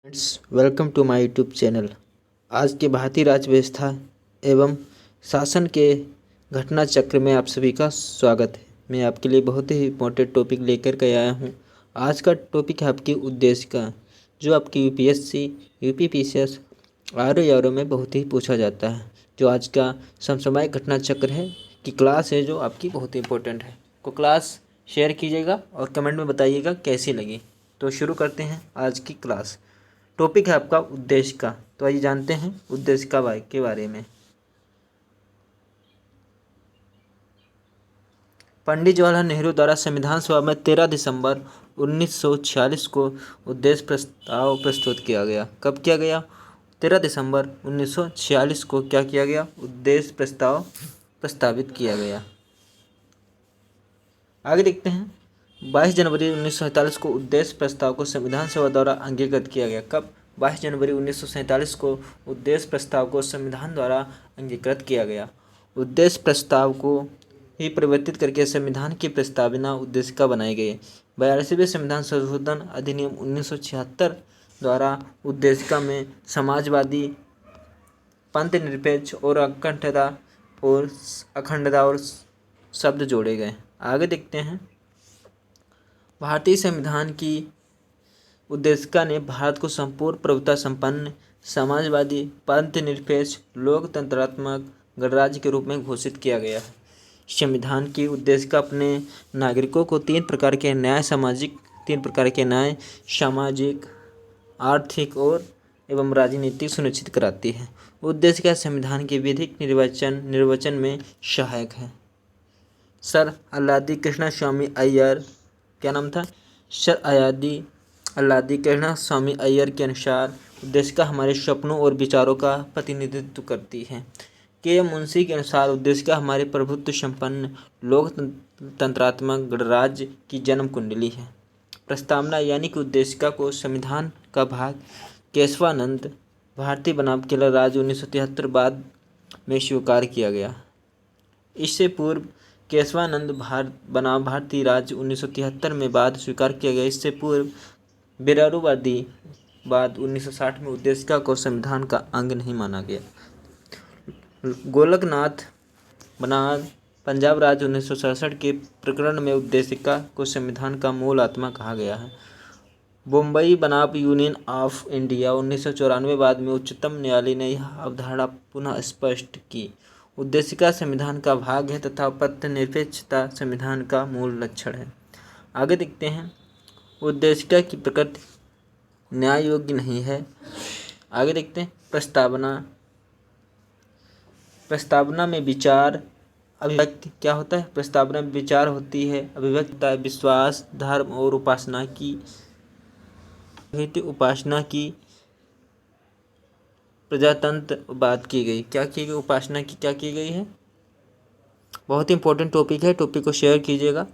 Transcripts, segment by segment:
Friends, welcome to my YouTube channel. आज के भारतीय राज्य व्यवस्था एवं शासन के घटना चक्र में आप सभी का स्वागत है। मैं आपके लिए बहुत ही इम्पोर्टेंट टॉपिक लेकर के आया हूं। आज का टॉपिक है आपकी उद्देशिका, जो आपकी यूपीएससी, यूपीपीसीएस, आरओ में बहुत ही पूछा जाता है। जो आज का समसामयिक घटना चक्र है की क्लास है, जो आपकी बहुत ही इम्पोर्टेंट है। को क्लास शेयर कीजिएगा और कमेंट में बताइएगा कैसी लगी। तो शुरू करते हैं आज की क्लास। टॉपिक है आपका उद्देश्य का। तो आइए जानते हैं उद्देश्य का के बारे में। पंडित जवाहरलाल नेहरू द्वारा संविधान सभा में 13 दिसंबर 1946 को उद्देश्य प्रस्ताव प्रस्तुत किया गया। कब किया गया? 13 दिसंबर 1946 को क्या किया गया? उद्देश्य प्रस्ताव प्रस्तावित किया गया। आगे देखते हैं। 22 जनवरी 1947 को उद्देश्य प्रस्ताव को संविधान सभा द्वारा अंगीकृत किया गया। कब? 22 जनवरी 1947 को उद्देश्य प्रस्ताव को संविधान द्वारा अंगीकृत किया गया। उद्देश्य प्रस्ताव को ही परिवर्तित करके संविधान की प्रस्तावना उद्देशिका बनाई गई। 42वें संविधान संशोधन अधिनियम 1976 द्वारा उद्देशिका में समाजवादी, पंथनिरपेक्ष और अखंडता और शब्द जोड़े गए। आगे देखते हैं। भारतीय संविधान की उद्देशिका ने भारत को संपूर्ण प्रभुता संपन्न, समाजवादी, पंथनिरपेक्ष, लोकतंत्रात्मक गणराज्य के रूप में घोषित किया गया है। संविधान की उद्देशिका अपने नागरिकों को तीन प्रकार के न्याय सामाजिक, आर्थिक और एवं राजनीतिक सुनिश्चित कराती है। उद्देशिका संविधान के विधिक निर्वचन में सहायक है। सर अल्लादी कृष्णा स्वामी अय्यर, क्या नाम था? सर अल्लादी कृष्णा स्वामी अय्यर के अनुसार उद्देशिका हमारे सपनों और विचारों का प्रतिनिधित्व करती है। के मुंशी के अनुसार उद्देशिका हमारे प्रभुत्व संपन्न लोकतंत्रात्मक गणराज्य की जन्म कुंडली है। प्रस्तावना यानी कि उद्देशिका को संविधान का भाग केशवानंद भारतीय बनाम केरल राज्य 1973 बाद में स्वीकार किया गया। इससे पूर्व केशवानंद बनाम भारतीय राज्य 1973 में बाद स्वीकार किया गया। इससे पूर्व बिरारूवादी बाद 1960 में उद्देशिका को संविधान का अंग नहीं माना गया। गोलकनाथ बनाम पंजाब राज्य 1967 के प्रकरण में उद्देशिका को संविधान का मूल आत्मा कहा गया है। बम्बई बनाम यूनियन ऑफ इंडिया 1994 बाद में उच्चतम न्यायालय ने यह अवधारणा पुनः स्पष्ट की। उद्देशिका संविधान का भाग है तथा पंथनिरपेक्षता संविधान का मूल लक्षण है। आगे देखते हैं। उद्देशिका की प्रकृति न्याय योग्य नहीं है। आगे देखते हैं। प्रस्तावना में विचार अभिव्यक्ति क्या होता है? प्रस्तावना में विचार होती है, अभिव्यक्ति विश्वास, धर्म और उपासना की प्रजातंत्र बात की गई। क्या की गई? उपासना की क्या की गई है? बहुत ही इंपॉर्टेंट टॉपिक है। टॉपिक को शेयर कीजिएगा।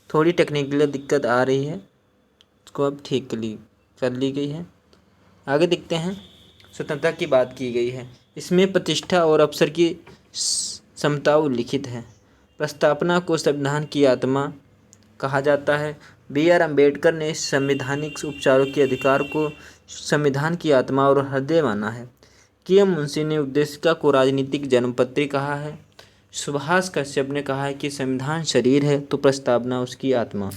थोड़ी टेक्निकल दिक्कत आ रही है, उसको अब ठीक कर ली गई है। आगे देखते हैं। स्वतंत्रता की बात की गई है। इसमें प्रतिष्ठा और अवसर की समता उल्लिखित है। प्रस्तावना को संविधान की आत्मा कहा जाता है। B.R. अम्बेडकर ने संवैधानिक उपचारों के अधिकार को संविधान की आत्मा और हृदय माना है। के मुंशी ने उद्देशिका को राजनीतिक जन्मपत्री कहा है। सुभाष कश्यप ने कहा है कि संविधान शरीर है तो प्रस्तावना उसकी आत्मा।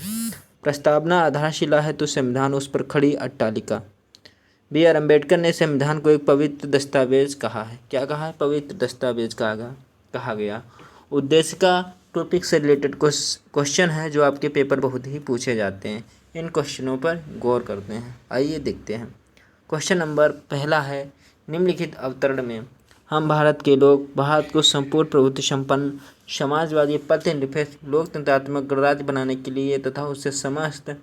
प्रस्तावना आधारशिला है तो संविधान उस पर खड़ी अट्टालिका। B.R. अम्बेडकर ने संविधान को एक पवित्र दस्तावेज कहा है। क्या कहा है? पवित्र दस्तावेज कहा गया। उद्देशिका टॉपिक से रिलेटेड क्वेश्चन है जो आपके पेपर बहुत ही पूछे जाते हैं। इन क्वेश्चनों पर गौर करते हैं। आइए देखते हैं। क्वेश्चन नंबर पहला है, निम्नलिखित अवतरण में हम भारत के लोग भारत को संपूर्ण प्रभुत्व संपन्न, समाजवादी, पंथनिरपेक्ष, लोकतंत्रात्मक गणराज्य बनाने के लिए तथा उससे समस्त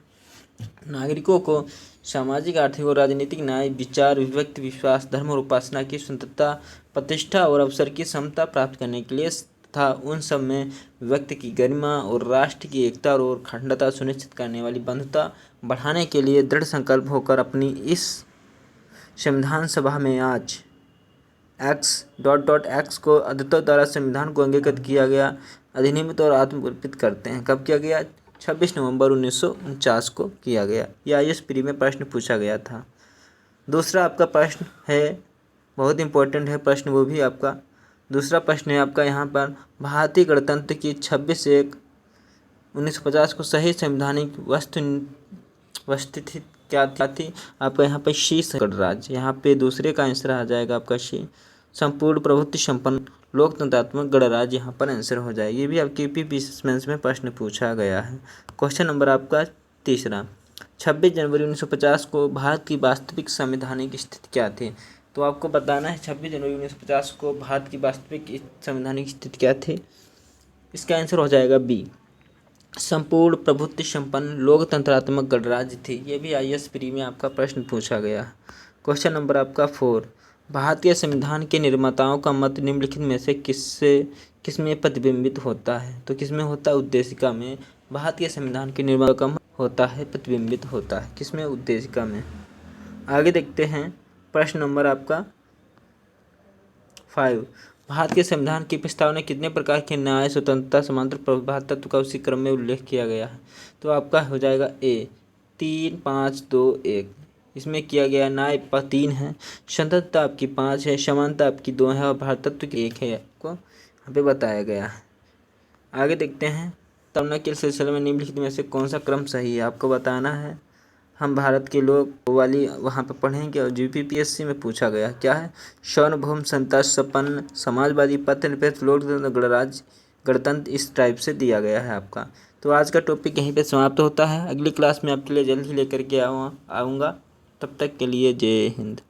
नागरिकों को सामाजिक, आर्थिक और राजनीतिक न्याय, विचार, विभक्ति, विश्वास, धर्म और उपासना की स्वतंत्रता, प्रतिष्ठा और अवसर की समता प्राप्त करने के लिए तथा उन सब में व्यक्ति की गरिमा और राष्ट्र की एकता और अखंडता सुनिश्चित करने वाली बंधुता बढ़ाने के लिए दृढ़ संकल्प होकर अपनी इस संविधान सभा में आज X को अध्यक्षों द्वारा संविधान को अंगीकृत किया गया, अधिनियमित और आत्मनिर्भर करते हैं। कब किया गया? 26 नवंबर 1949 को किया गया। यह IAS प्री में प्रश्न पूछा गया था। दूसरा आपका प्रश्न है, बहुत इंपॉर्टेंट है प्रश्न वो भी आपका। दूसरा प्रश्न है आपका यहाँ पर, भारतीय गणतंत्र की 26/1/1950 को सही संवैधानिक वस्तुस्थिति क्या थी? आपका यहाँ पे शीर्ष गणराज्य, यहाँ पे दूसरे का आंसर आ जाएगा आपका शी। संपूर्ण प्रभुत्व संपन्न लोकतंत्रात्मक गणराज्य यहाँ पर आंसर हो जाएगी। ये भी आपके यूपी मेंस में प्रश्न पूछा गया है। क्वेश्चन नंबर आपका तीसरा, 26 जनवरी 1950 को भारत की वास्तविक संवैधानिक स्थिति क्या थी? तो आपको बताना है 26 जनवरी 1950 को भारत की वास्तविक संवैधानिक स्थिति क्या थी? इसका आंसर हो जाएगा बी, संपूर्ण प्रभुत्व संपन्न लोकतंत्रात्मक गणराज्य थी। ये भी IAS प्री में आपका प्रश्न पूछा गया। क्वेश्चन नंबर आपका 4, भारतीय संविधान के निर्माताओं का मत निम्नलिखित में से किसमें प्रतिबिंबित होता है? तो किसमें होता है? उद्देशिका में भारतीय संविधान के निर्माताओं का मत होता है, प्रतिबिंबित होता है किसमें? उद्देशिका में। आगे देखते हैं प्रश्न नंबर आपका 5, भारत के संविधान की प्रस्तावना कितने प्रकार के न्याय, स्वतंत्रता, समानता, प्रभुत्व तत्व का उसी क्रम में उल्लेख किया गया है? तो आपका हो जाएगा ए 3, 5, 2, 1। इसमें किया गया न्याय 3 है, स्वतंत्रता आपकी 5 है, समानता आपकी 2 है और भारतत्व की 1 है, आपको यहाँ पे बताया गया है। आगे देखते हैं, प्रस्तावना के सिलसिले में निम्नलिखित में से कौन सा क्रम सही है? आपको बताना है। हम भारत के लोग वाली वहाँ पर पढ़ेंगे और GPPSC में पूछा गया क्या है? सार्वभौम संता संपन्न समाजवादी पथनिरपेक्ष लोकतंत्र गणराज्य गणतंत्र, इस टाइप से दिया गया है आपका। तो आज का टॉपिक यहीं पे समाप्त होता है। अगली क्लास में आपके लिए जल्द ही लेकर के आऊँगा। तब तक के लिए जय हिंद।